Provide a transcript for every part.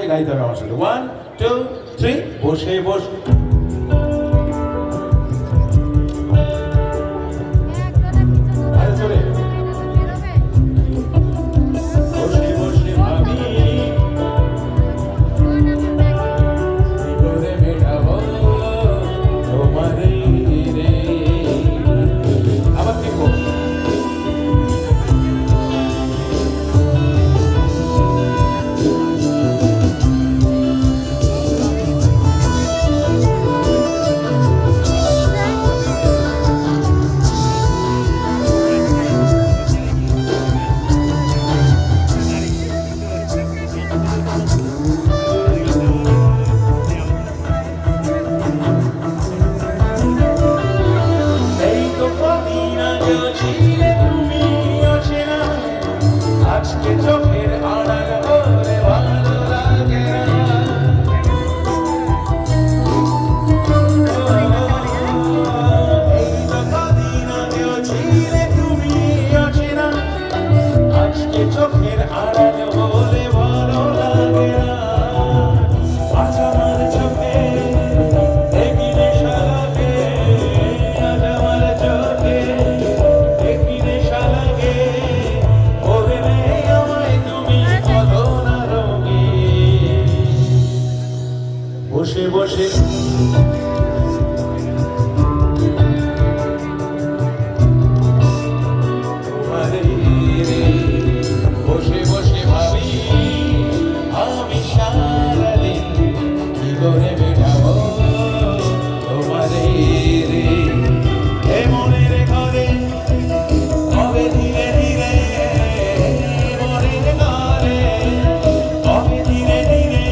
গাইতে হবে আমার সাথে। 1 2 3 বসে বসে আরে চলে বসে বসে ভাবি কি করে মেটাবো তোমারে রে। আবার দেখো আজকে চোখের আড়াল হলে ভালো লাগে না। এই তো কদিন আগেও ছিলে তুমি অচেনা, আজকে চোখের আড়াল হলে ভালো লাগে না। আজ আমার চোখে একই নেশা লাগে, আজ আমার চোখে একই নেশা লাগে। বসে বসে তোমারে রে, বসে বসে ভাবি আমি সারাদিন কি করে মেটাবো তোমারে রে। এ মনের ঘরে কবে ধীরে ধীরে মনের ঘরে কবে ধীরে ধীরে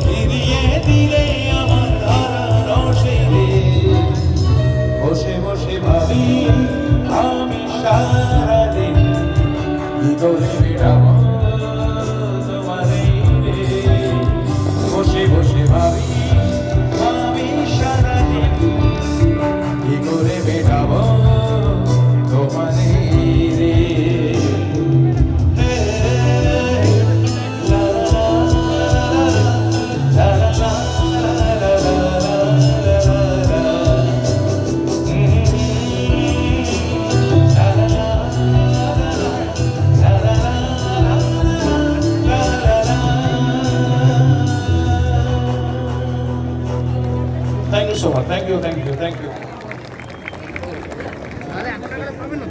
ফিরিয়ে দিলে আমার হারানো সে রে। বসে বসে ভাবি আমি সারাদিন কি করে মেটাবো তোমারে রে। বসে বসে ভাবি আমি সারাদিন কি করে মেটাবো তোমারে রে। Thank you so much. Thank you.